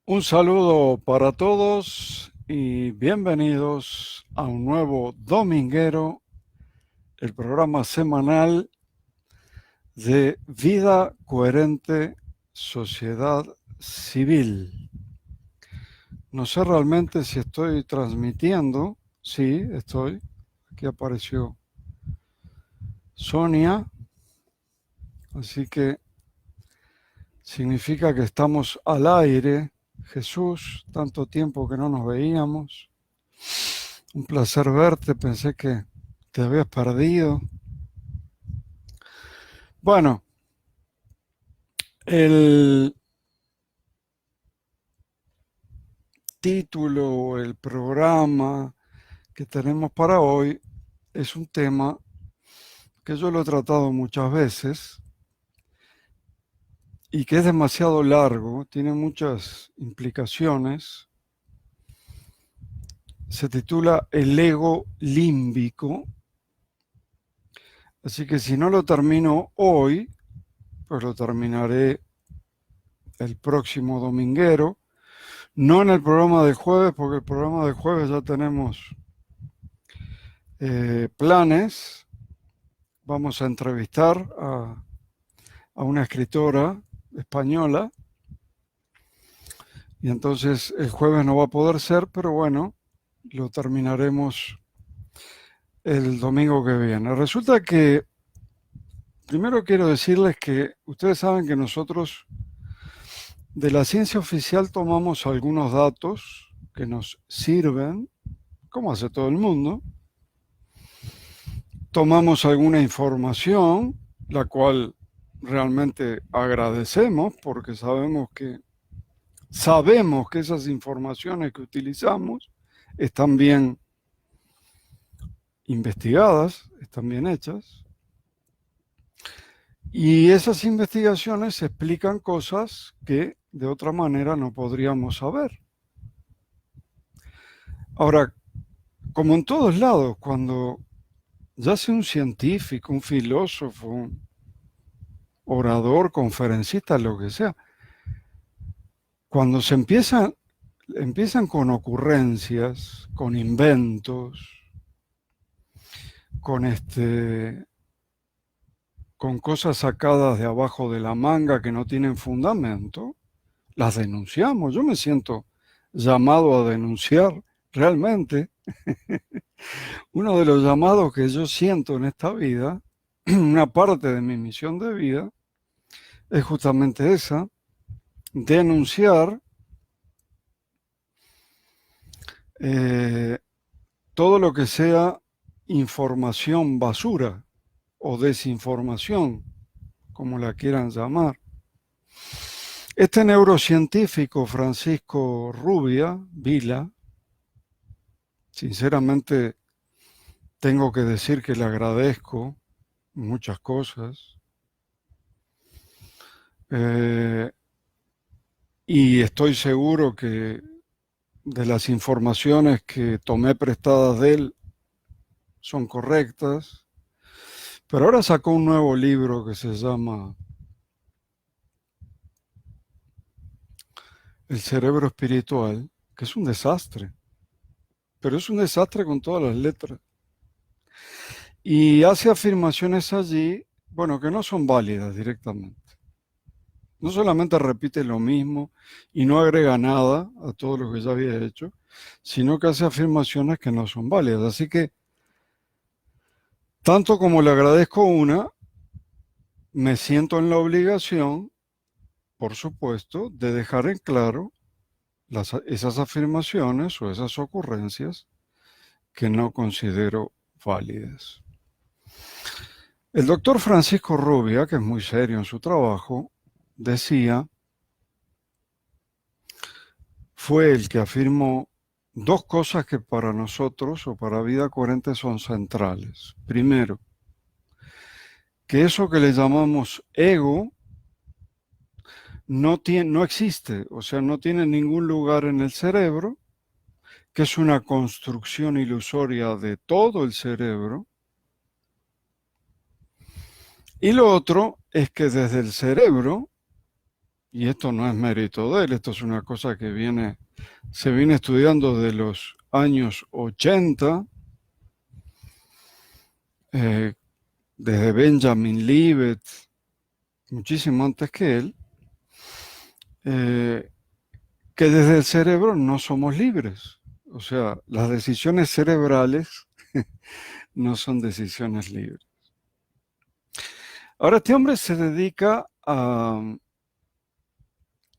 Un saludo para todos y bienvenidos a un nuevo Dominguero, el programa semanal de Vida Coherente, Sociedad Civil. No sé realmente si estoy transmitiendo. Sí, estoy. Aquí apareció Sonia, así que significa que estamos al aire. Jesús, tanto tiempo que no nos veíamos. Un placer verte, pensé que te habías perdido. Bueno, el título, el programa que tenemos para hoy es un tema que yo lo he tratado muchas veces y que es demasiado largo, tiene muchas implicaciones. Se titula El ego límbico, así que si no lo termino hoy, pues lo terminaré el próximo dominguero. No en el programa de jueves, porque el programa de jueves ya tenemos planes. Vamos a entrevistar a una escritora española y entonces el jueves no va a poder ser, pero bueno, lo terminaremos el domingo que viene. Resulta que primero quiero decirles que ustedes saben que nosotros de la ciencia oficial tomamos algunos datos que nos sirven, como hace todo el mundo. Tomamos alguna información, la cual realmente agradecemos porque sabemos que esas informaciones que utilizamos están bien investigadas, están bien hechas, y esas investigaciones explican cosas que de otra manera no podríamos saber. Ahora, como en todos lados, cuando ya sea un científico, un filósofo, un orador, conferencista, lo que sea, cuando empiezan con ocurrencias, con inventos, con con cosas sacadas de abajo de la manga que no tienen fundamento, las denunciamos. Yo me siento llamado a denunciar realmente. Uno de los llamados que yo siento en esta vida, una parte de mi misión de vida, es justamente esa, denunciar eh, todo lo que sea información basura o desinformación, como la quieran llamar. Este neurocientífico Francisco Rubia Vila, sinceramente tengo que decir que le agradezco muchas cosas eh, y estoy seguro que de las informaciones que tomé prestadas de él son correctas, pero ahora sacó un nuevo libro que se llama El cerebro espiritual, que es un desastre, pero es un desastre con todas las letras. Y hace afirmaciones allí, bueno, que no son válidas directamente. No solamente repite lo mismo y no agrega nada a todo lo que ya había hecho, sino que hace afirmaciones que no son válidas. Así que, tanto como le agradezco una, me siento en la obligación, por supuesto, de dejar en claro esas afirmaciones o esas ocurrencias que no considero válidas. El doctor Francisco Rubia, que es muy serio en su trabajo, decía, fue el que afirmó dos cosas que para nosotros o para Vida Coherente son centrales. Primero, que eso que le llamamos ego no existe, o sea, no tiene ningún lugar en el cerebro, que es una construcción ilusoria de todo el cerebro. Y lo otro es que desde el cerebro y esto no es mérito de él, esto es una cosa que se viene estudiando de los años 80, desde Benjamin Libet, muchísimo antes que él, que desde el cerebro no somos libres. O sea, las decisiones cerebrales no son decisiones libres. Ahora, este hombre se dedica a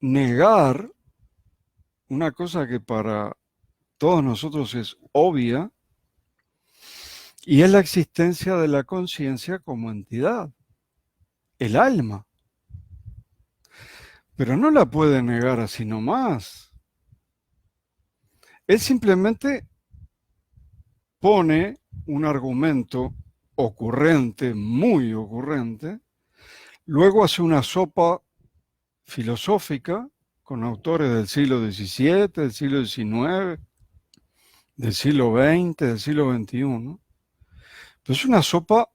negar una cosa que para todos nosotros es obvia, y es la existencia de la conciencia como entidad, el alma. Pero no la puede negar así nomás. Él simplemente pone un argumento ocurrente, muy ocurrente, luego hace una sopa filosófica con autores del siglo XVII, del siglo XIX, del siglo XX, del siglo XXI. Pues es una sopa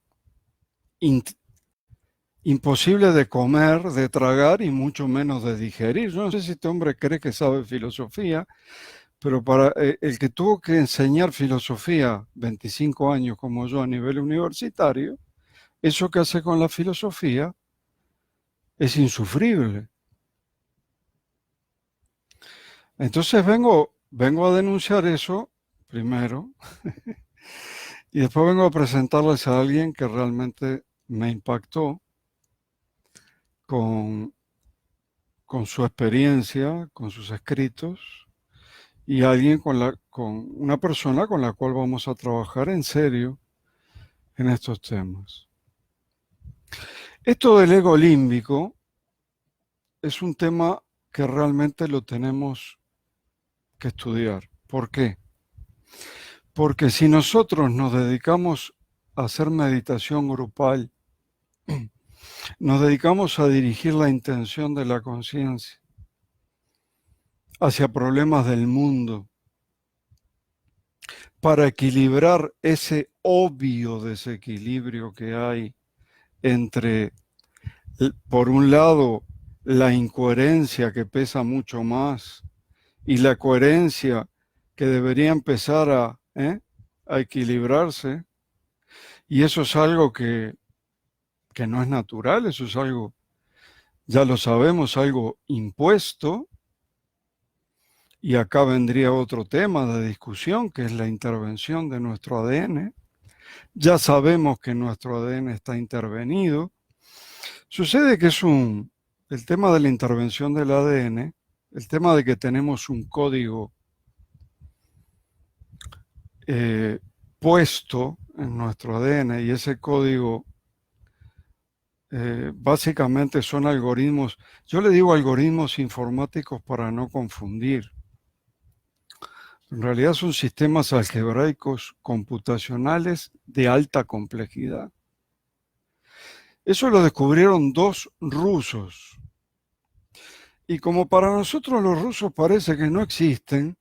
imposible de comer, de tragar y mucho menos de digerir. Yo no sé si este hombre cree que sabe filosofía, pero para el que tuvo que enseñar filosofía 25 años como yo a nivel universitario, eso que hace con la filosofía es insufrible. Entonces vengo a denunciar eso primero y después vengo a presentarles a alguien que realmente me impactó con su experiencia, con sus escritos, y alguien con una persona con la cual vamos a trabajar en serio en estos temas. Esto del ego límbico es un tema que realmente lo tenemos que estudiar. ¿Por qué? Porque si nosotros nos dedicamos a hacer meditación grupal, nos dedicamos a dirigir la intención de la conciencia hacia problemas del mundo, para equilibrar ese obvio desequilibrio que hay entre, por un lado, la incoherencia que pesa mucho más y la coherencia que debería empezar a equilibrarse. Y eso es algo que no es natural, eso es algo, ya lo sabemos, algo impuesto. Y acá vendría otro tema de discusión, que es la intervención de nuestro ADN. Ya sabemos que nuestro ADN está intervenido. Sucede que el tema de la intervención del ADN, el tema de que tenemos un código puesto en nuestro ADN, y ese código básicamente son algoritmos, yo le digo algoritmos informáticos para no confundir. En realidad son sistemas algebraicos computacionales de alta complejidad. Eso lo descubrieron dos rusos. Y como para nosotros los rusos parece que no existen,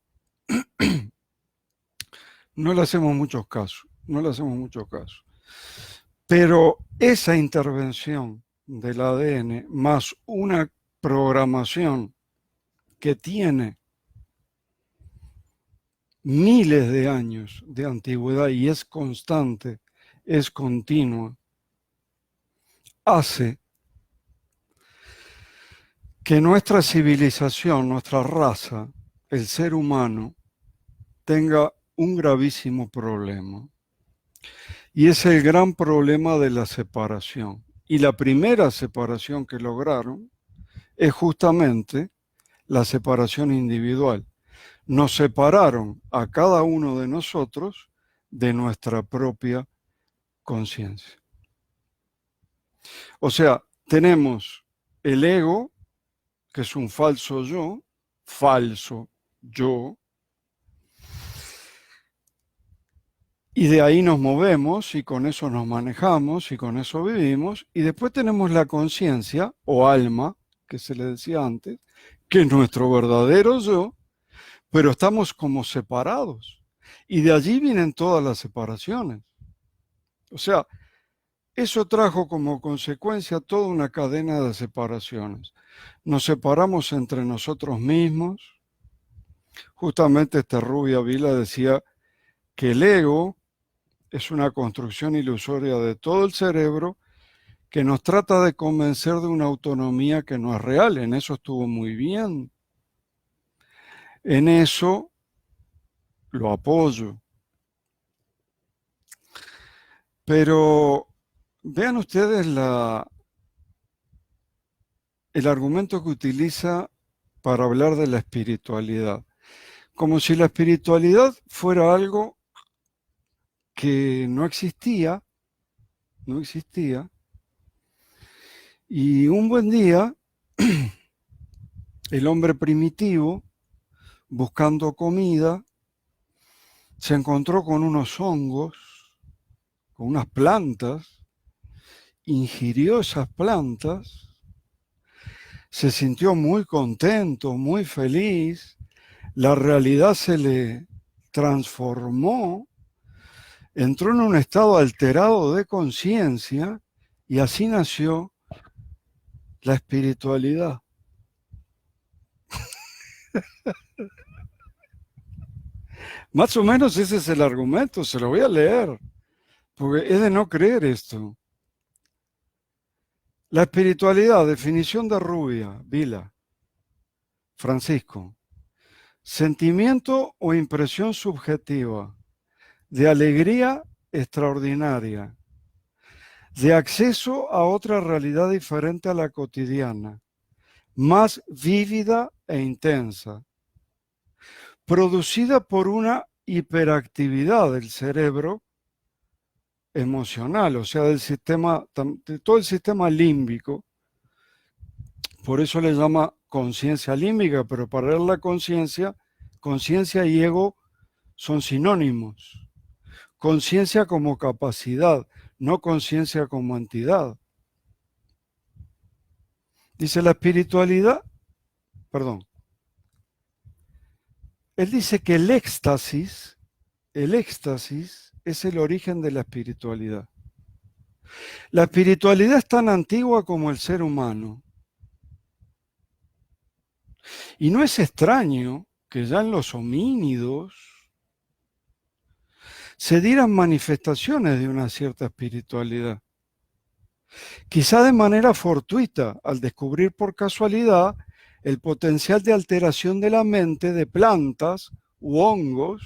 no le hacemos muchos casos, no le hacemos mucho caso. Pero esa intervención del ADN más una programación que tiene miles de años de antigüedad y es constante, es continua, hace que nuestra civilización, nuestra raza, el ser humano, tenga un gravísimo problema. Y es el gran problema de la separación. Y la primera separación que lograron es justamente la separación individual. Nos separaron a cada uno de nosotros de nuestra propia conciencia. O sea, tenemos el ego, que es un falso yo, y de ahí nos movemos y con eso nos manejamos y con eso vivimos, y después tenemos la conciencia o alma, que se le decía antes, que es nuestro verdadero yo, pero estamos como separados. Y de allí vienen todas las separaciones. O sea, Eso trajo como consecuencia toda una cadena de separaciones. Nos separamos entre nosotros mismos. Justamente esta rubia Vila decía que el ego es una construcción ilusoria de todo el cerebro que nos trata de convencer de una autonomía que no es real. En eso estuvo muy bien. En eso lo apoyo. Pero vean ustedes el argumento que utiliza para hablar de la espiritualidad. Como si la espiritualidad fuera algo que no existía, y un buen día el hombre primitivo, buscando comida, se encontró con unos hongos, con unas plantas, ingirió esas plantas, se sintió muy contento, muy feliz, la realidad se le transformó, entró en un estado alterado de conciencia y así nació la espiritualidad. Más o menos ese es el argumento, se lo voy a leer, porque es de no creer esto. La espiritualidad, definición de Rubia, Vila, Francisco. Sentimiento o impresión subjetiva de alegría extraordinaria, de acceso a otra realidad diferente a la cotidiana, más vívida e intensa, producida por una hiperactividad del cerebro emocional, o sea, del sistema, de todo el sistema límbico. Por eso le llama conciencia límbica, pero para él la conciencia y ego son sinónimos. Conciencia como capacidad, no conciencia como entidad. Dice la espiritualidad, perdón, él dice que el éxtasis es el origen de la espiritualidad. La espiritualidad es tan antigua como el ser humano. Y no es extraño que ya en los homínidos se dieran manifestaciones de una cierta espiritualidad. Quizá de manera fortuita, al descubrir por casualidad el potencial de alteración de la mente de plantas u hongos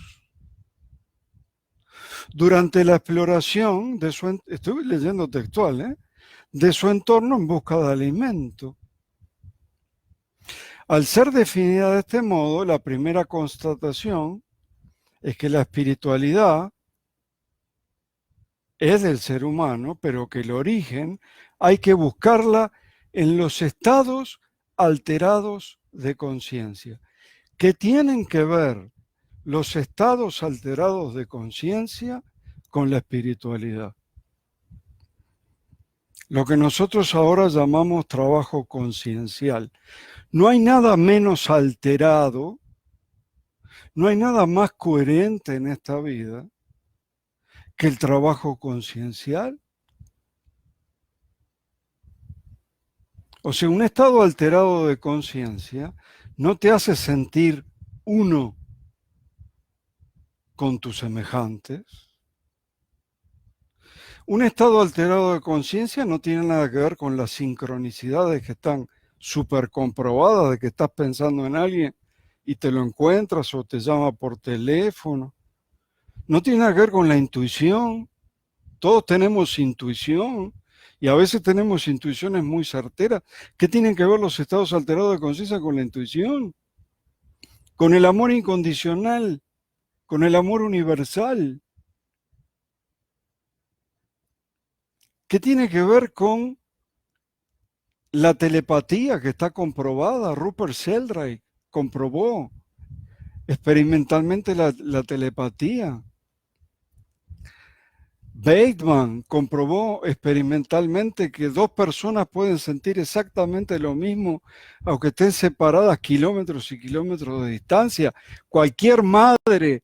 durante la exploración de su, estoy leyendo textual, de su entorno en busca de alimento. Al ser definida de este modo, la primera constatación es que la espiritualidad es del ser humano, pero que el origen hay que buscarla en los estados alterados de conciencia. ¿Qué tienen que ver los estados alterados de conciencia con la espiritualidad? Lo que nosotros ahora llamamos trabajo conciencial. No hay nada menos alterado, no hay nada más coherente en esta vida que el trabajo conciencial. O sea, un estado alterado de conciencia no te hace sentir uno con tus semejantes. Un estado alterado de conciencia no tiene nada que ver con las sincronicidades que están súper comprobadas de que estás pensando en alguien y te lo encuentras o te llama por teléfono. No tiene nada que ver con la intuición. Todos tenemos intuición y a veces tenemos intuiciones muy certeras. ¿Qué tienen que ver los estados alterados de conciencia con la intuición? Con el amor incondicional, con el amor universal. ¿Qué tiene que ver con la telepatía que está comprobada? Rupert Sheldrake comprobó experimentalmente la telepatía. Bateman comprobó experimentalmente que dos personas pueden sentir exactamente lo mismo, aunque estén separadas kilómetros y kilómetros de distancia. Cualquier madre,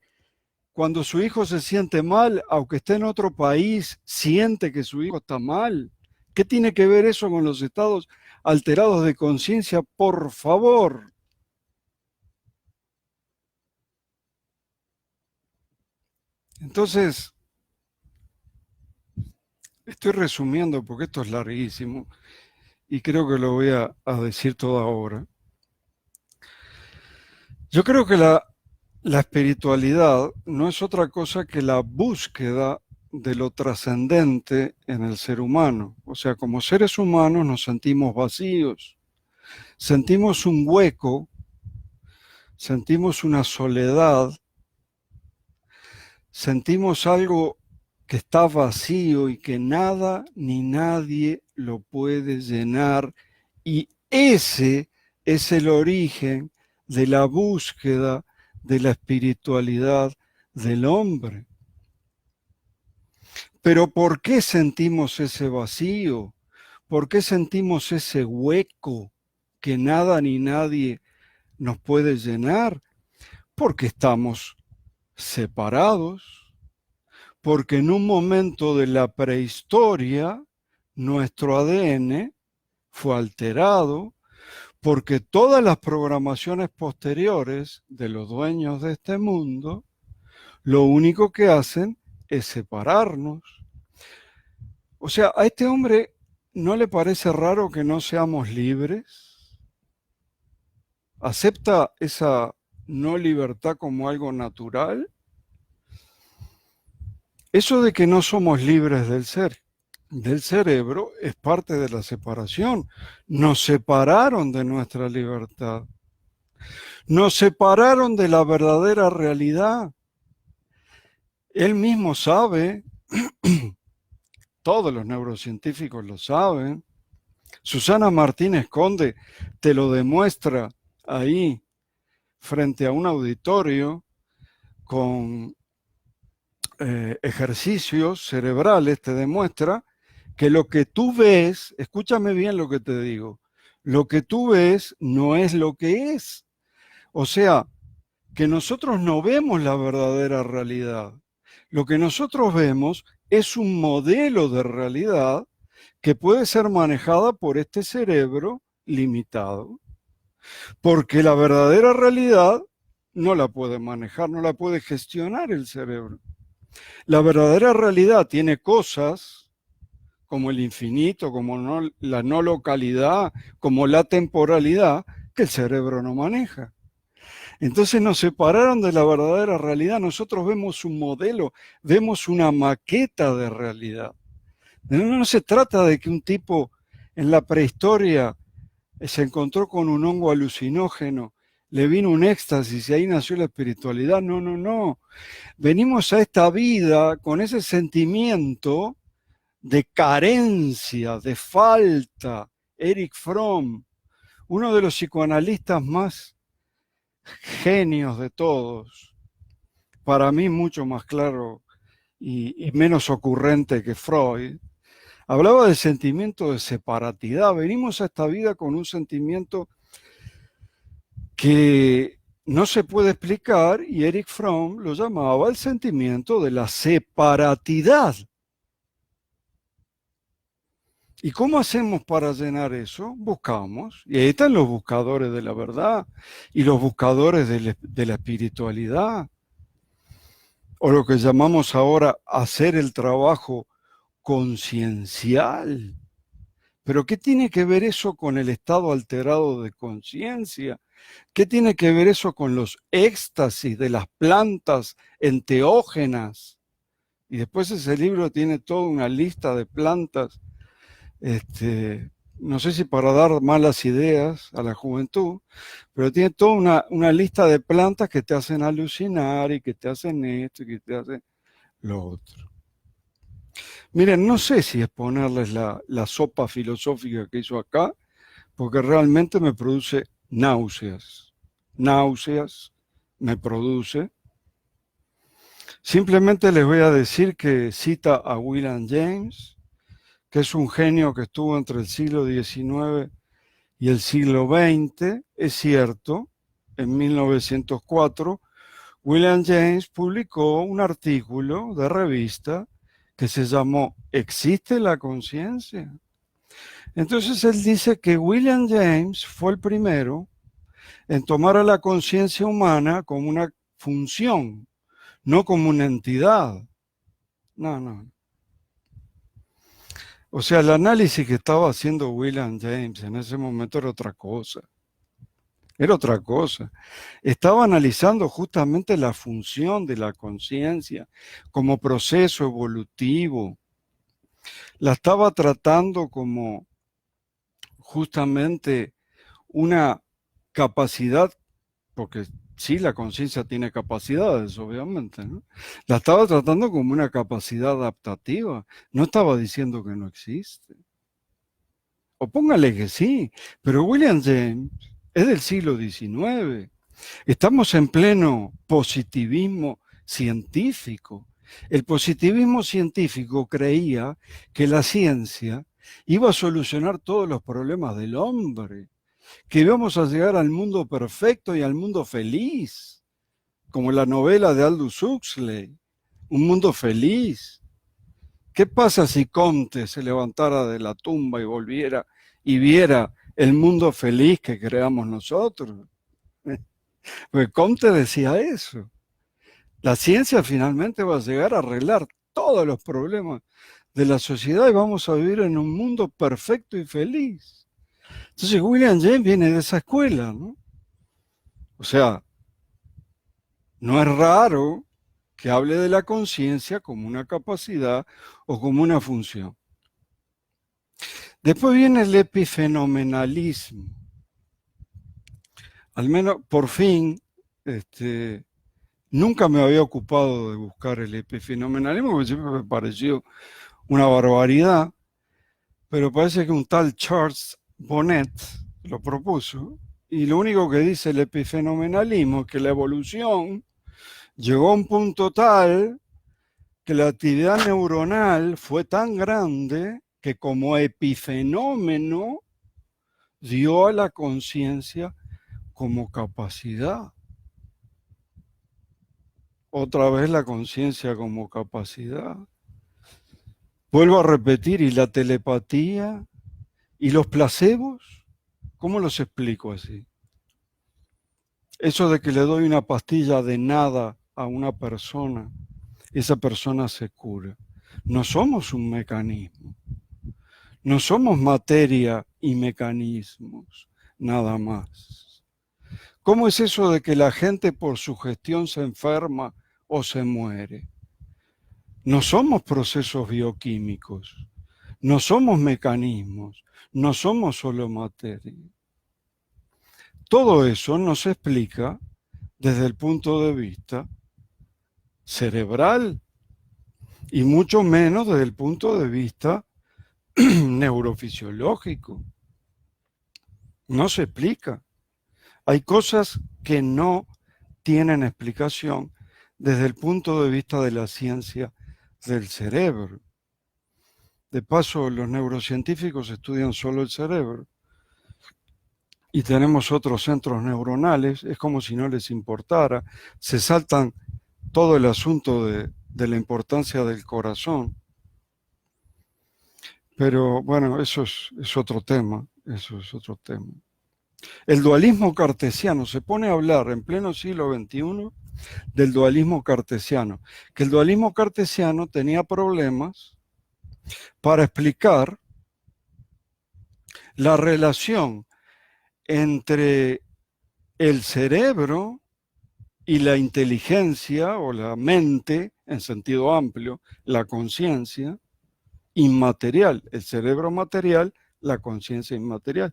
Cuando su hijo se siente mal, aunque esté en otro país, siente que su hijo está mal. ¿Qué tiene que ver eso con los estados alterados de conciencia? Por favor. Entonces, estoy resumiendo porque esto es larguísimo y creo que lo voy a decir todo ahora. Yo creo que la espiritualidad no es otra cosa que la búsqueda de lo trascendente en el ser humano. O sea, como seres humanos nos sentimos vacíos, sentimos un hueco, sentimos una soledad, sentimos algo que está vacío y que nada ni nadie lo puede llenar. Y ese es el origen de la búsqueda de la espiritualidad del hombre. Pero ¿por qué sentimos ese vacío? ¿Por qué sentimos ese hueco que nada ni nadie nos puede llenar? Porque estamos separados, porque en un momento de la prehistoria nuestro ADN fue alterado, porque todas las programaciones posteriores de los dueños de este mundo, lo único que hacen es separarnos. O sea, a este hombre no le parece raro que no seamos libres. ¿Acepta esa no libertad como algo natural? Eso de que no somos libres del cerebro, es parte de la separación. Nos separaron de nuestra libertad. Nos separaron de la verdadera realidad. Él mismo sabe, todos los neurocientíficos lo saben. Susana Martínez Conde te lo demuestra ahí frente a un auditorio con ejercicios cerebrales, te demuestra que lo que tú ves, escúchame bien lo que te digo, lo que tú ves no es lo que es. O sea, que nosotros no vemos la verdadera realidad. Lo que nosotros vemos es un modelo de realidad que puede ser manejada por este cerebro limitado. Porque la verdadera realidad no la puede manejar, no la puede gestionar el cerebro. La verdadera realidad tiene cosas como el infinito, como la no localidad, como la temporalidad, que el cerebro no maneja. Entonces nos separaron de la verdadera realidad. Nosotros vemos un modelo, vemos una maqueta de realidad. No se trata de que un tipo en la prehistoria se encontró con un hongo alucinógeno, le vino un éxtasis y ahí nació la espiritualidad. No, no, no. Venimos a esta vida con ese sentimiento de carencia, de falta. Erich Fromm, uno de los psicoanalistas más genios de todos, para mí mucho más claro y menos ocurrente que Freud, hablaba del sentimiento de separatidad. Venimos a esta vida con un sentimiento que no se puede explicar y Erich Fromm lo llamaba el sentimiento de la separatidad. ¿Y cómo hacemos para llenar eso? Buscamos. Y ahí están los buscadores de la verdad y los buscadores de la espiritualidad. O lo que llamamos ahora hacer el trabajo conciencial. Pero ¿qué tiene que ver eso con el estado alterado de conciencia? ¿Qué tiene que ver eso con los éxtasis de las plantas enteógenas? Y después ese libro tiene toda una lista de plantas, no sé si para dar malas ideas a la juventud, pero tiene toda una lista de plantas que te hacen alucinar y que te hacen esto y que te hacen lo otro. Miren, no sé si es ponerles la sopa filosófica que hizo acá, porque realmente me produce náuseas. Náuseas me produce. Simplemente les voy a decir que cita a William James, que es un genio que estuvo entre el siglo XIX y el siglo XX. Es cierto, en 1904, William James publicó un artículo de revista que se llamó ¿Existe la conciencia? Entonces él dice que William James fue el primero en tomar a la conciencia humana como una función, no como una entidad. No, no. O sea, el análisis que estaba haciendo William James en ese momento era otra cosa. Era otra cosa. Estaba analizando justamente la función de la conciencia como proceso evolutivo. La estaba tratando como justamente una capacidad, porque sí, la conciencia tiene capacidades, obviamente, ¿no? La estaba tratando como una capacidad adaptativa. No estaba diciendo que no existe. O póngale que sí, pero William James es del siglo XIX. Estamos en pleno positivismo científico. El positivismo científico creía que la ciencia iba a solucionar todos los problemas del hombre, que íbamos a llegar al mundo perfecto y al mundo feliz, como la novela de Aldous Huxley, un mundo feliz. ¿Qué pasa si Comte se levantara de la tumba y volviera y viera el mundo feliz que creamos nosotros? Pues Comte decía eso. La ciencia finalmente va a llegar a arreglar todos los problemas de la sociedad y vamos a vivir en un mundo perfecto y feliz. Entonces William James viene de esa escuela, ¿no? O sea, no es raro que hable de la conciencia como una capacidad o como una función. Después viene el epifenomenalismo. Al menos, por fin, nunca me había ocupado de buscar el epifenomenalismo, porque siempre me pareció una barbaridad, pero parece que un tal Charles Bonnet lo propuso, y lo único que dice el epifenomenalismo es que la evolución llegó a un punto tal que la actividad neuronal fue tan grande que como epifenómeno dio a la conciencia como capacidad. Otra vez la conciencia como capacidad. Vuelvo a repetir, ¿y la telepatía? ¿Y los placebos? ¿Cómo los explico así? Eso de que le doy una pastilla de nada a una persona, esa persona se cura. No somos un mecanismo. No somos materia y mecanismos, nada más. ¿Cómo es eso de que la gente por sugestión se enferma o se muere? No somos procesos bioquímicos, no somos mecanismos, no somos solo materia. Todo eso no se explica desde el punto de vista cerebral y mucho menos desde el punto de vista neurofisiológico. No se explica. Hay cosas que no tienen explicación desde el punto de vista de la ciencia del cerebro. De paso, los neurocientíficos estudian solo el cerebro y tenemos otros centros neuronales, es como si no les importara, se saltan todo el asunto de la importancia del corazón. Pero bueno, eso es otro tema, eso es otro tema. El dualismo cartesiano, se pone a hablar en pleno siglo XXI del dualismo cartesiano, que el dualismo cartesiano tenía problemas para explicar la relación entre el cerebro y la inteligencia o la mente, en sentido amplio, la conciencia inmaterial, el cerebro material, la conciencia inmaterial.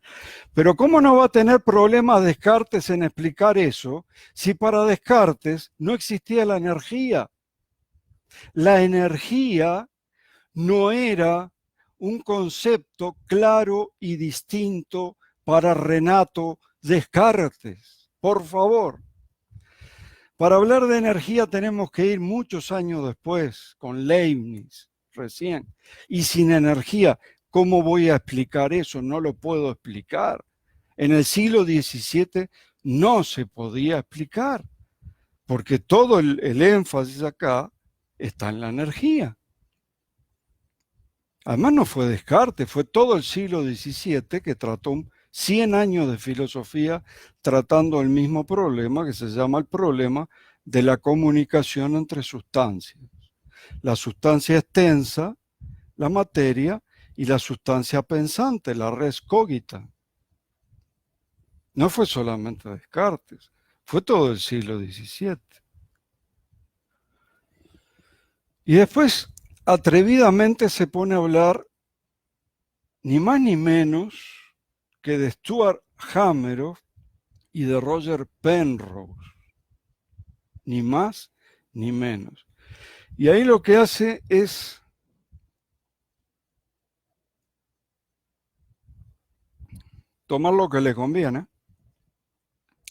Pero ¿cómo no va a tener problemas Descartes en explicar eso si para Descartes no existía la energía? La energía no era un concepto claro y distinto para Renato Descartes. Por favor. Para hablar de energía tenemos que ir muchos años después, con Leibniz, recién. Y sin energía, ¿cómo voy a explicar eso? No lo puedo explicar. En el siglo XVII no se podía explicar. porque todo el énfasis acá está en la energía. Además no fue Descartes, fue todo el siglo XVII que trató 100 años de filosofía tratando el mismo problema que se llama el problema de la comunicación entre sustancias. La sustancia es tensa, la materia, y la sustancia pensante, la res cogita. No fue solamente Descartes, fue todo el siglo XVII. Y después, atrevidamente se pone a hablar ni más ni menos que de Stuart Hameroff y de Roger Penrose. Ni más ni menos. Y ahí lo que hace es tomar lo que le conviene.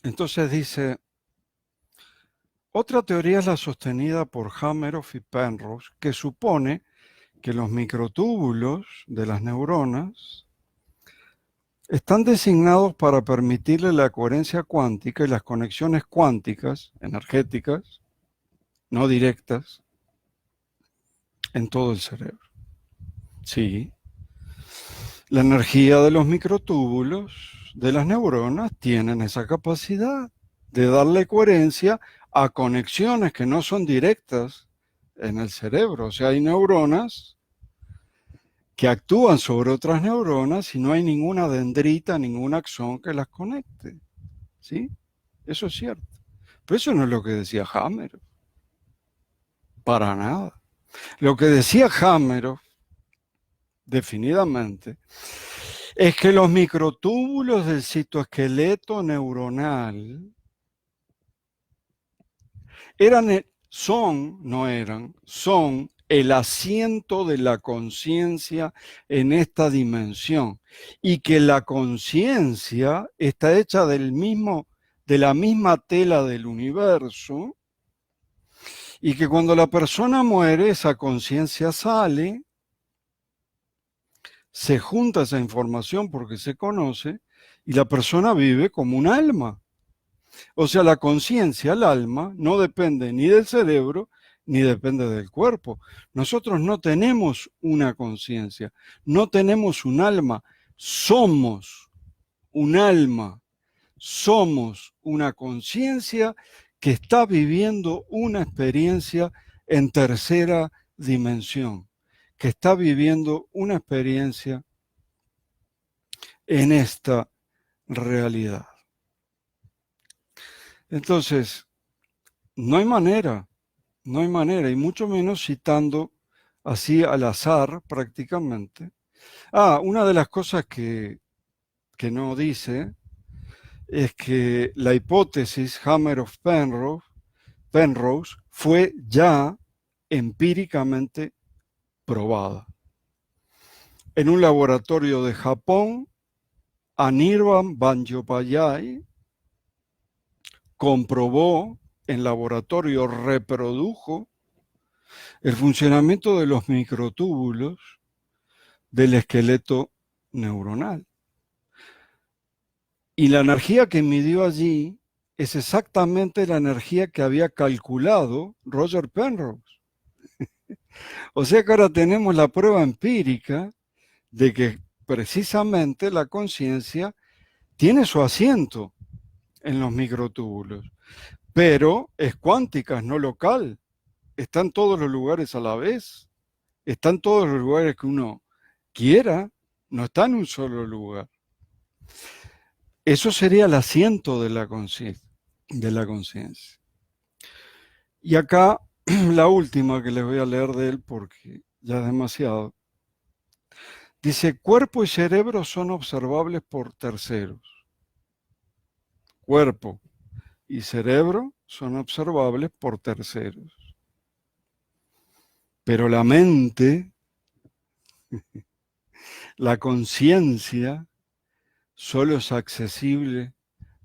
Entonces dice, otra teoría es la sostenida por Hameroff y Penrose, que supone que los microtúbulos de las neuronas están designados para permitirle la coherencia cuántica y las conexiones cuánticas, energéticas, no directas, en todo el cerebro. Sí, la energía de los microtúbulos de las neuronas tienen esa capacidad de darle coherencia a conexiones que no son directas en el cerebro. O sea, hay neuronas que actúan sobre otras neuronas y no hay ninguna dendrita, ningún axón que las conecte. ¿Sí? Eso es cierto. Pero eso no es lo que decía Hameroff. Para nada. Lo que decía Hameroff, definidamente, es que los microtúbulos del citoesqueleto neuronal son el asiento de la conciencia en esta dimensión, y que la conciencia está hecha de la misma tela del universo, y que cuando la persona muere, esa conciencia sale, se junta esa información porque se conoce, y la persona vive como un alma. O sea, la conciencia, el alma, no depende ni del cerebro ni depende del cuerpo. Nosotros no tenemos una conciencia, no tenemos un alma, somos un alma, somos una conciencia que está viviendo una experiencia en tercera dimensión, que está viviendo una experiencia en esta realidad. Entonces, no hay manera, y mucho menos citando así al azar prácticamente. Una de las cosas que no dice es que la hipótesis Hameroff-Penrose fue ya empíricamente probada. En un laboratorio de Japón, Anirban Banjopayai comprobó, en laboratorio reprodujo el funcionamiento de los microtúbulos del esqueleto neuronal. Y la energía que midió allí es exactamente la energía que había calculado Roger Penrose. O sea que ahora tenemos la prueba empírica de que precisamente la conciencia tiene su asiento en los microtúbulos, pero es cuántica, es no local. Está en todos los lugares a la vez. Está en todos los lugares que uno quiera, no está en un solo lugar. Eso sería el asiento de la conciencia. Y acá la última que les voy a leer de él porque ya es demasiado. Dice, cuerpo y cerebro son observables por terceros. Cuerpo y cerebro son observables por terceros. Pero la mente, la conciencia, solo es accesible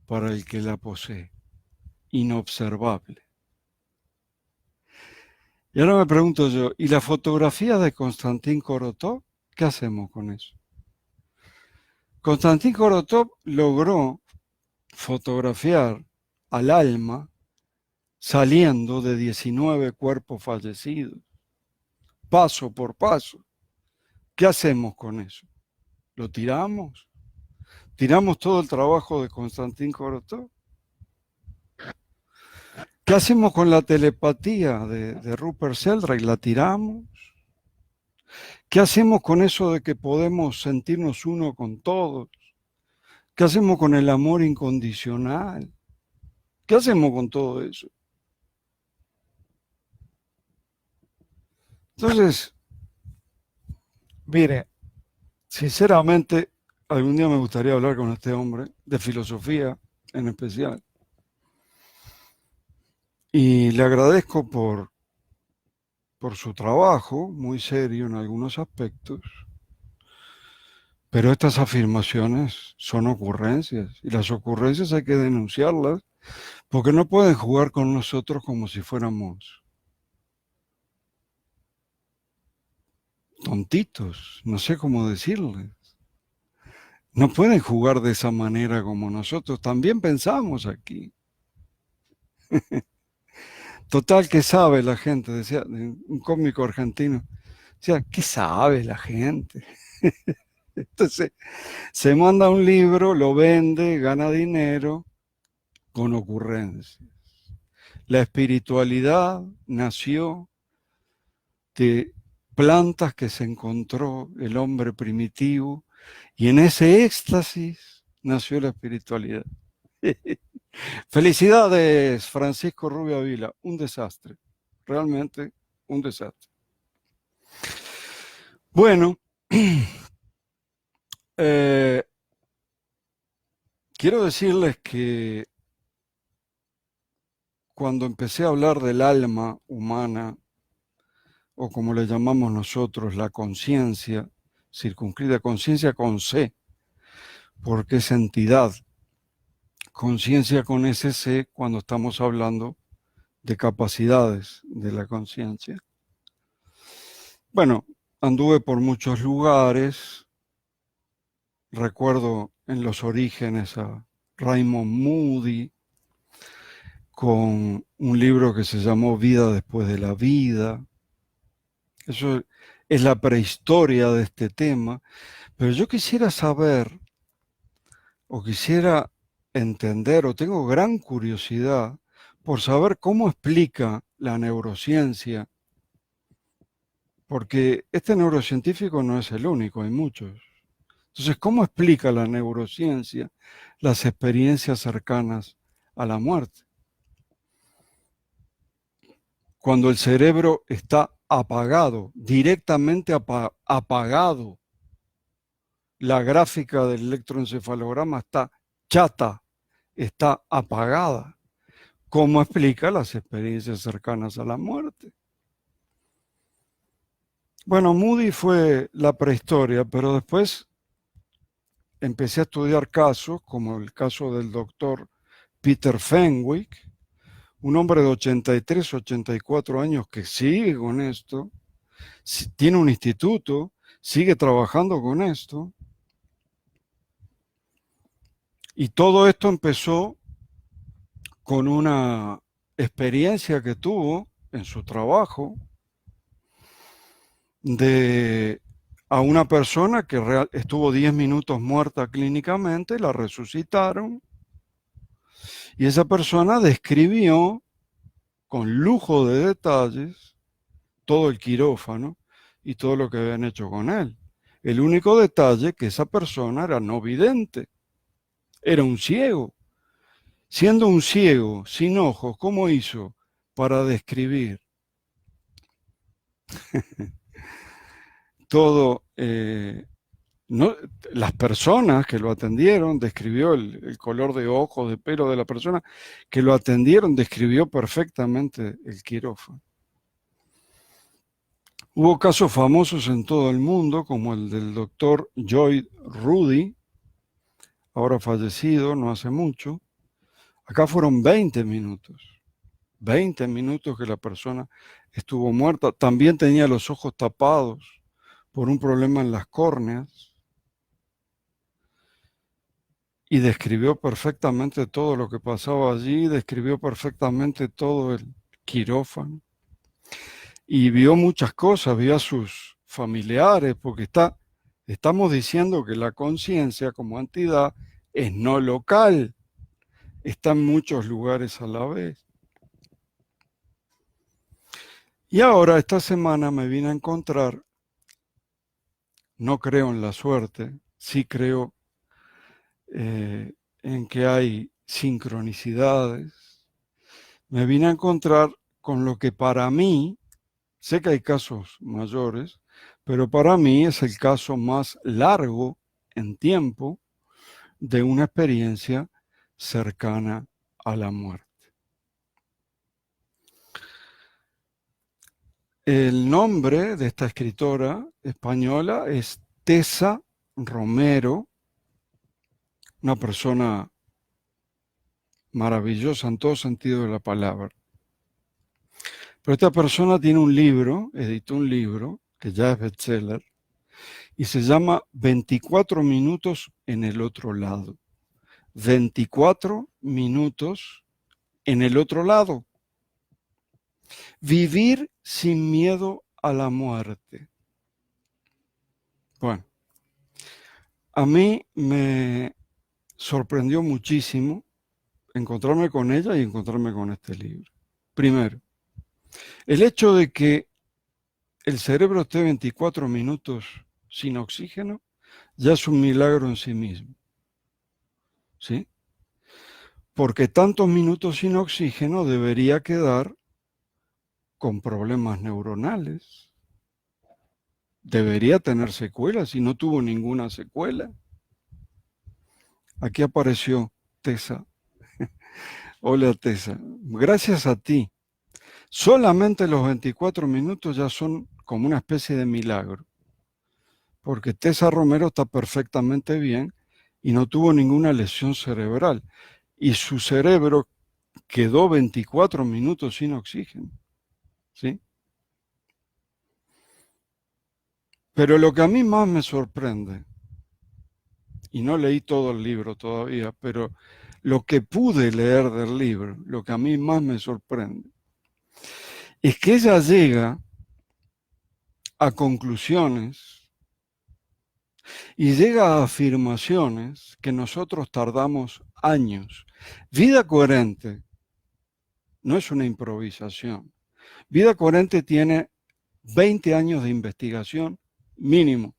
para el que la posee, inobservable. Y ahora me pregunto yo, ¿y la fotografía de Konstantin Korotov? ¿Qué hacemos con eso? Konstantin Korotov logró fotografiar al alma saliendo de 19 cuerpos fallecidos, paso por paso. ¿Qué hacemos con eso? ¿Lo tiramos? ¿Tiramos todo el trabajo de Konstantin Korotov? ¿Qué hacemos con la telepatía de Rupert Sheldrake? ¿La tiramos? ¿Qué hacemos con eso de que podemos sentirnos uno con todos? ¿Qué hacemos con el amor incondicional? ¿Qué hacemos con todo eso? Entonces, mire, sinceramente, algún día me gustaría hablar con este hombre, de filosofía en especial. Y le agradezco por su trabajo, muy serio en algunos aspectos, pero estas afirmaciones son ocurrencias y las ocurrencias hay que denunciarlas porque no pueden jugar con nosotros como si fuéramos tontitos, no sé cómo decirles. No pueden jugar de esa manera como nosotros, también pensamos aquí. Total, ¿qué sabe la gente? Decía un cómico argentino. Decía, ¿qué sabe la gente? Entonces, se manda un libro, lo vende, gana dinero con ocurrencias. La espiritualidad nació de plantas que se encontró el hombre primitivo y en ese éxtasis nació la espiritualidad. Felicidades, Francisco Rubio Avila, un desastre, realmente un desastre. Bueno, quiero decirles que cuando empecé a hablar del alma humana, o como le llamamos nosotros, la conciencia, circunscrita conciencia con C, porque es entidad, conciencia con SC cuando estamos hablando de capacidades de la conciencia. Bueno, anduve por muchos lugares, recuerdo en los orígenes a Raymond Moody, con un libro que se llamó Vida después de la vida. Eso es la prehistoria de este tema, pero yo quisiera saber, o quisiera entender, o tengo gran curiosidad por saber cómo explica la neurociencia, porque este neurocientífico no es el único, hay muchos. Entonces, ¿cómo explica la neurociencia las experiencias cercanas a la muerte? Cuando el cerebro está apagado, directamente apagado, la gráfica del electroencefalograma está chata, está apagada. ¿Cómo explica las experiencias cercanas a la muerte? Bueno, Moody fue la prehistoria, pero después empecé a estudiar casos, como el caso del doctor Peter Fenwick, un hombre de 83, 84 años que sigue con esto, tiene un instituto, sigue trabajando con esto, y todo esto empezó con una experiencia que tuvo en su trabajo de a una persona que estuvo 10 minutos muerta clínicamente, la resucitaron y esa persona describió con lujo de detalles todo el quirófano y todo lo que habían hecho con él. El único detalle que esa persona era no vidente, era un ciego. Siendo un ciego, sin ojos, ¿cómo hizo para describir todo? No, las personas que lo atendieron, describió el color de ojos, de pelo de la persona que lo atendieron, describió perfectamente el quirófano. Hubo casos famosos en todo el mundo, como el del doctor Lloyd Rudy, ahora fallecido, no hace mucho. Acá fueron 20 minutos. 20 minutos que la persona estuvo muerta. También tenía los ojos tapados por un problema en las córneas. y describió perfectamente todo lo que pasaba allí, describió perfectamente todo el quirófano y vio muchas cosas, vio a sus familiares, porque estamos diciendo que la conciencia como entidad es no local, está en muchos lugares a la vez. Y ahora, esta semana me vine a encontrar, no creo en la suerte, sí creo en que hay sincronicidades, me vine a encontrar con lo que para mí, sé que hay casos mayores, pero para mí es el caso más largo en tiempo de una experiencia cercana a la muerte. El nombre de esta escritora española es Tessa Romero, una persona maravillosa en todo sentido de la palabra. Pero esta persona tiene un libro, editó un libro, que ya es bestseller, y se llama 24 minutos en el otro lado. 24 minutos en el otro lado. Vivir sin miedo a la muerte. Bueno, a mí me sorprendió muchísimo encontrarme con ella y encontrarme con este libro. Primero, el hecho de que el cerebro esté 24 minutos sin oxígeno ya es un milagro en sí mismo. ¿Sí? Porque tantos minutos sin oxígeno debería quedar con problemas neuronales. Debería tener secuelas y no tuvo ninguna secuela. Aquí apareció Tessa. Hola Tessa, gracias a ti. Solamente los 24 minutos ya son como una especie de milagro. Porque Tessa Romero está perfectamente bien y no tuvo ninguna lesión cerebral. Y su cerebro quedó 24 minutos sin oxígeno. ¿Sí? Pero lo que a mí más me sorprende, y no leí todo el libro todavía, pero lo que pude leer del libro, lo que a mí más me sorprende, es que ella llega a conclusiones y llega a afirmaciones que nosotros tardamos años. Vida coherente no es una improvisación. Vida coherente tiene 20 años de investigación mínimo.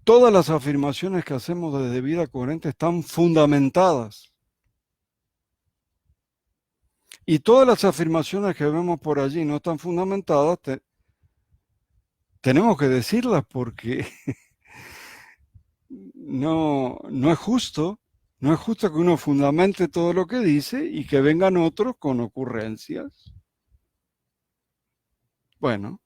Todas las afirmaciones que hacemos desde Vida Coherente están fundamentadas. Y todas las afirmaciones que vemos por allí no están fundamentadas, tenemos que decirlas porque no es justo. No es justo que uno fundamente todo lo que dice y que vengan otros con ocurrencias. Bueno,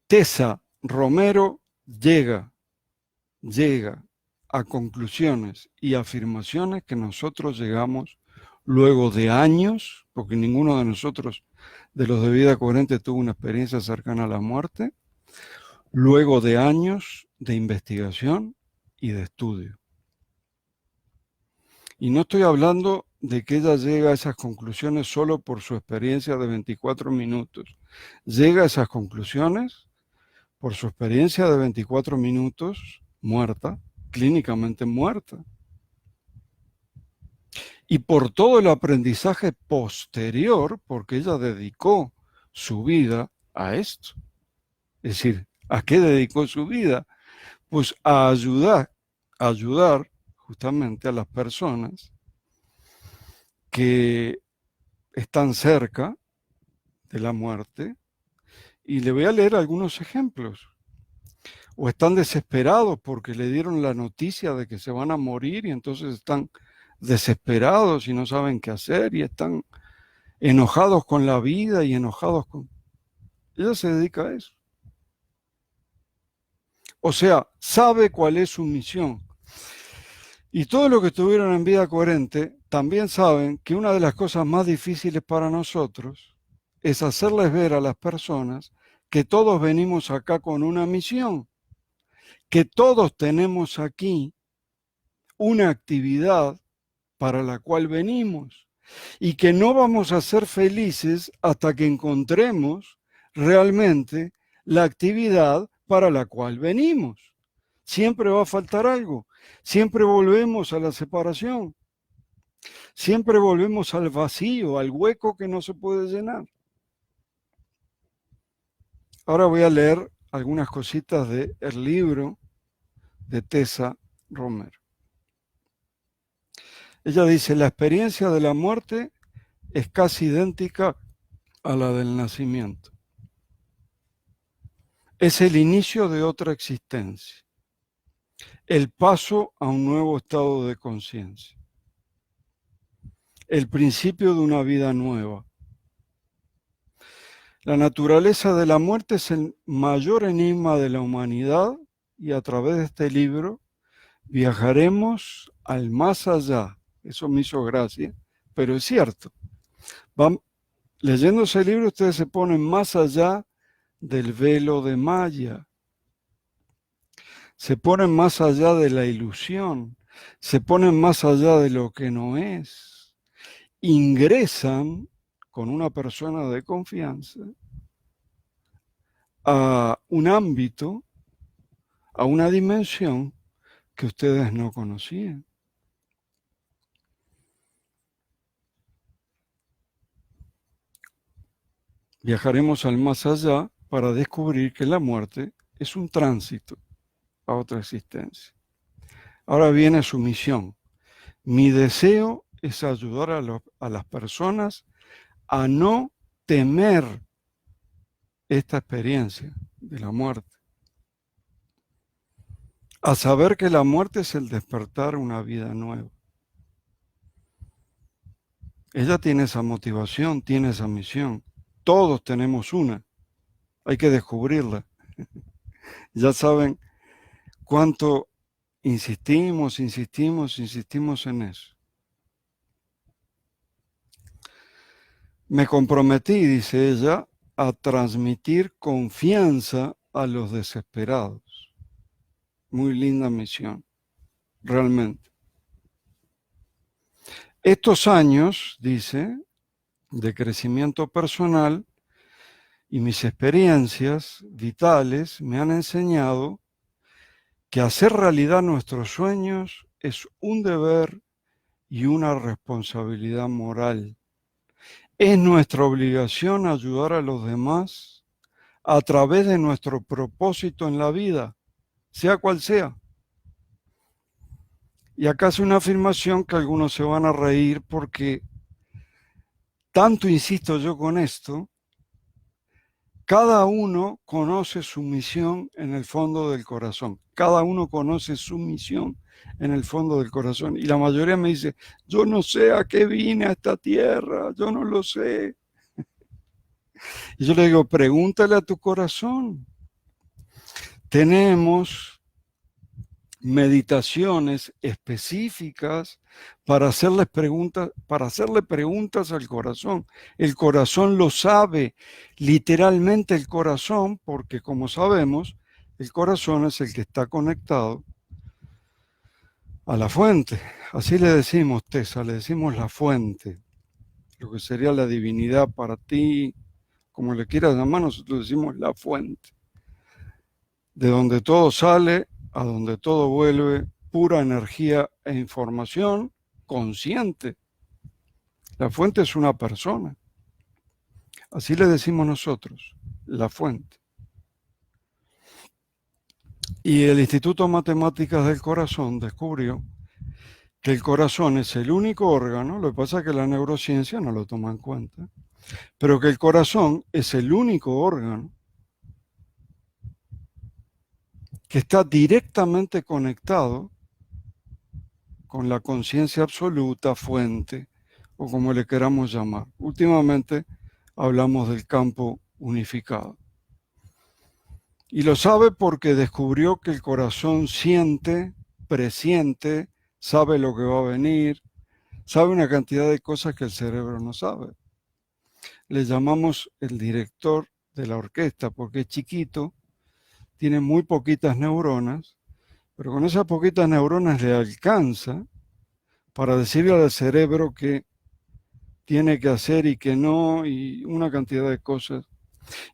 Tessa Romero llega a conclusiones y afirmaciones que nosotros llegamos luego de años, porque ninguno de nosotros, de los de Vida Coherente, tuvo una experiencia cercana a la muerte, luego de años de investigación y de estudio. Y no estoy hablando de que ella llega a esas conclusiones solo por su experiencia de 24 minutos. Llega a esas conclusiones por su experiencia de 24 minutos muerta, clínicamente muerta. Y por todo el aprendizaje posterior, porque ella dedicó su vida a esto. Es decir, ¿a qué dedicó su vida? Pues a ayudar justamente a las personas que están cerca de la muerte. Y le voy a leer algunos ejemplos. O están desesperados porque le dieron la noticia de que se van a morir y entonces están desesperados y no saben qué hacer y están enojados con la vida y enojados con... Ella se dedica a eso. O sea, sabe cuál es su misión. Y todos los que estuvieron en Vida Coherente también saben que una de las cosas más difíciles para nosotros es hacerles ver a las personas que todos venimos acá con una misión, que todos tenemos aquí una actividad para la cual venimos y que no vamos a ser felices hasta que encontremos realmente la actividad para la cual venimos. Siempre va a faltar algo, siempre volvemos a la separación, siempre volvemos al vacío, al hueco que no se puede llenar. Ahora voy a leer algunas cositas del libro de Tessa Romero. Ella dice, la experiencia de la muerte es casi idéntica a la del nacimiento. Es el inicio de otra existencia, el paso a un nuevo estado de conciencia, el principio de una vida nueva. La naturaleza de la muerte es el mayor enigma de la humanidad y a través de este libro viajaremos al más allá. Eso me hizo gracia, pero es cierto. Leyendo ese libro ustedes se ponen más allá del velo de Maya, se ponen más allá de la ilusión, se ponen más allá de lo que no es, ingresan con una persona de confianza a un ámbito, a una dimensión que ustedes no conocían. Viajaremos al más allá para descubrir que la muerte es un tránsito a otra existencia. Ahora viene su misión. Mi deseo es ayudar a las personas a no temer esta experiencia de la muerte, a saber que la muerte es el despertar una vida nueva. Ella tiene esa motivación, tiene esa misión. Todos tenemos una. Hay que descubrirla. Ya saben cuánto insistimos en eso. Me comprometí, dice ella, a transmitir confianza a los desesperados. Muy linda misión, realmente. Estos años, dice, de crecimiento personal y mis experiencias vitales me han enseñado que hacer realidad nuestros sueños es un deber y una responsabilidad moral. Es nuestra obligación ayudar a los demás a través de nuestro propósito en la vida, sea cual sea. Y acá hace una afirmación que algunos se van a reír porque tanto insisto yo con esto, cada uno conoce su misión en el fondo del corazón. Cada uno conoce su misión en el fondo del corazón. Y la mayoría me dice, yo no sé a qué vine a esta tierra, yo no lo sé. Y yo le digo, pregúntale a tu corazón. Tenemos meditaciones específicas para hacerle preguntas al corazón. El corazón lo sabe, literalmente el corazón, porque como sabemos, el corazón es el que está conectado a la fuente. Así le decimos, Tessa, le decimos la fuente, lo que sería la divinidad para ti, como le quieras llamar, nosotros decimos la fuente. De donde todo sale, a donde todo vuelve, pura energía e información consciente. La fuente es una persona. Así le decimos nosotros, la fuente. Y el Instituto de Matemáticas del Corazón descubrió que el corazón es el único órgano, lo que pasa es que la neurociencia no lo toma en cuenta, pero que el corazón es el único órgano que está directamente conectado con la conciencia absoluta, fuente, o como le queramos llamar. Últimamente hablamos del campo unificado. Y lo sabe porque descubrió que el corazón siente, presiente, sabe lo que va a venir, sabe una cantidad de cosas que el cerebro no sabe. Le llamamos el director de la orquesta porque es chiquito, tiene muy poquitas neuronas, pero con esas poquitas neuronas le alcanza para decirle al cerebro que tiene que hacer y que no, y una cantidad de cosas.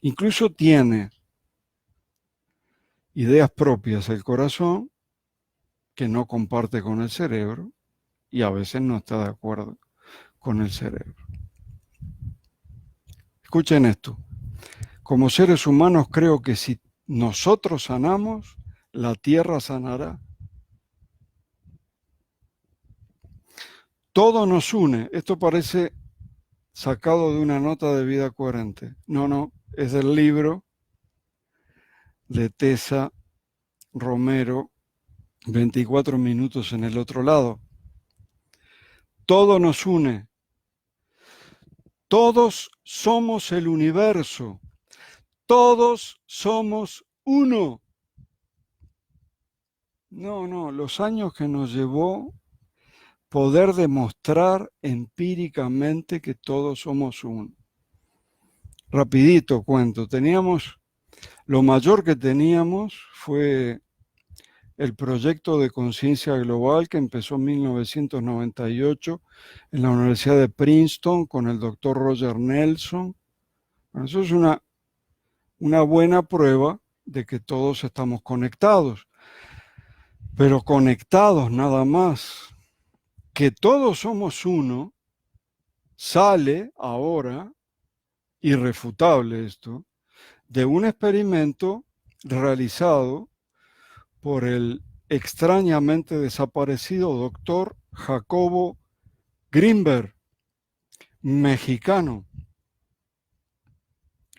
Incluso tiene ideas propias el corazón que no comparte con el cerebro y a veces no está de acuerdo con el cerebro. Escuchen esto. Como seres humanos creo que si nosotros sanamos, la tierra sanará. Todo nos une. Esto parece sacado de una nota de Vida Coherente. No, es del libro de Tessa Romero, 24 minutos en el otro lado. Todo nos une. Todos somos el universo. Todos somos uno. No, los años que nos llevó poder demostrar empíricamente que todos somos uno. Rapidito cuento, lo mayor que teníamos fue el proyecto de conciencia global que empezó en 1998 en la Universidad de Princeton con el doctor Roger Nelson. Bueno, eso es una buena prueba de que todos estamos conectados, pero conectados nada más. Que todos somos uno, sale ahora, irrefutable esto, de un experimento realizado por el extrañamente desaparecido doctor Jacobo Grinberg, mexicano.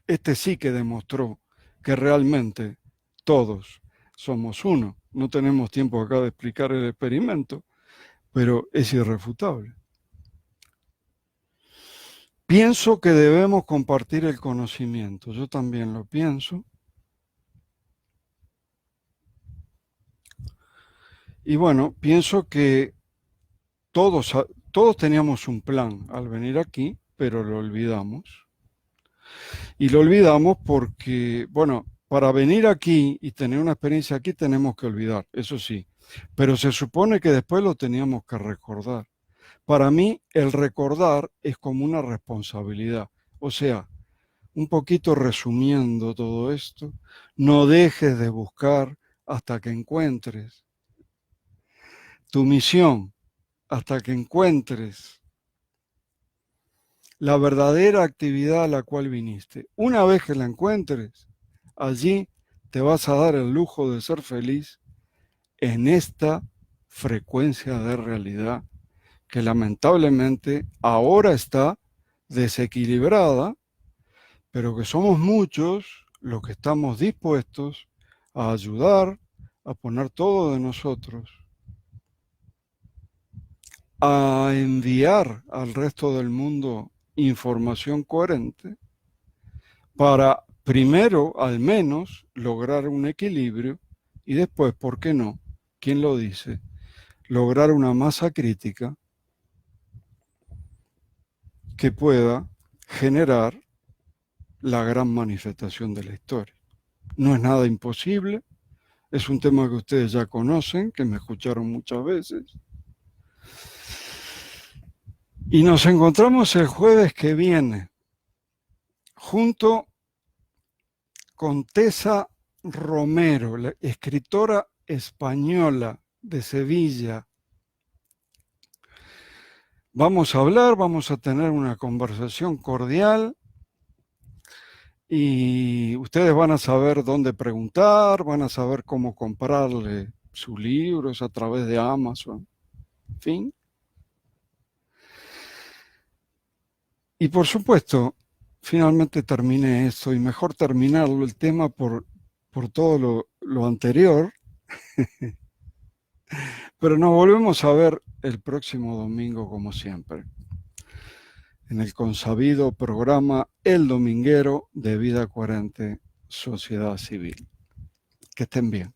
Este sí que demostró que realmente todos somos uno. No tenemos tiempo acá de explicar el experimento, pero es irrefutable. Pienso que debemos compartir el conocimiento. Yo también lo pienso. Y bueno, pienso que todos teníamos un plan al venir aquí, pero lo olvidamos. Y lo olvidamos porque, bueno, para venir aquí y tener una experiencia aquí tenemos que olvidar, eso sí. Pero se supone que después lo teníamos que recordar. Para mí, el recordar es como una responsabilidad. O sea, un poquito resumiendo todo esto, no dejes de buscar hasta que encuentres tu misión, hasta que encuentres la verdadera actividad a la cual viniste. Una vez que la encuentres, allí te vas a dar el lujo de ser feliz en esta frecuencia de realidad que lamentablemente ahora está desequilibrada, pero que somos muchos los que estamos dispuestos a ayudar, a poner todo de nosotros, a enviar al resto del mundo información coherente para primero, al menos, lograr un equilibrio y después, ¿por qué no? ¿Quién lo dice? Lograr una masa crítica que pueda generar la gran manifestación de la historia. No es nada imposible, es un tema que ustedes ya conocen, que me escucharon muchas veces. Y nos encontramos el jueves que viene, junto con Tessa Romero, la escritora española de Sevilla. Vamos a hablar, vamos a tener una conversación cordial y ustedes van a saber dónde preguntar, van a saber cómo comprarle sus libros a través de Amazon, en fin. Y por supuesto, finalmente terminé esto y mejor terminarlo el tema por todo lo anterior. Pero nos volvemos a ver el próximo domingo como siempre, en el consabido programa El Dominguero de Vida Coherente Sociedad Civil. Que estén bien.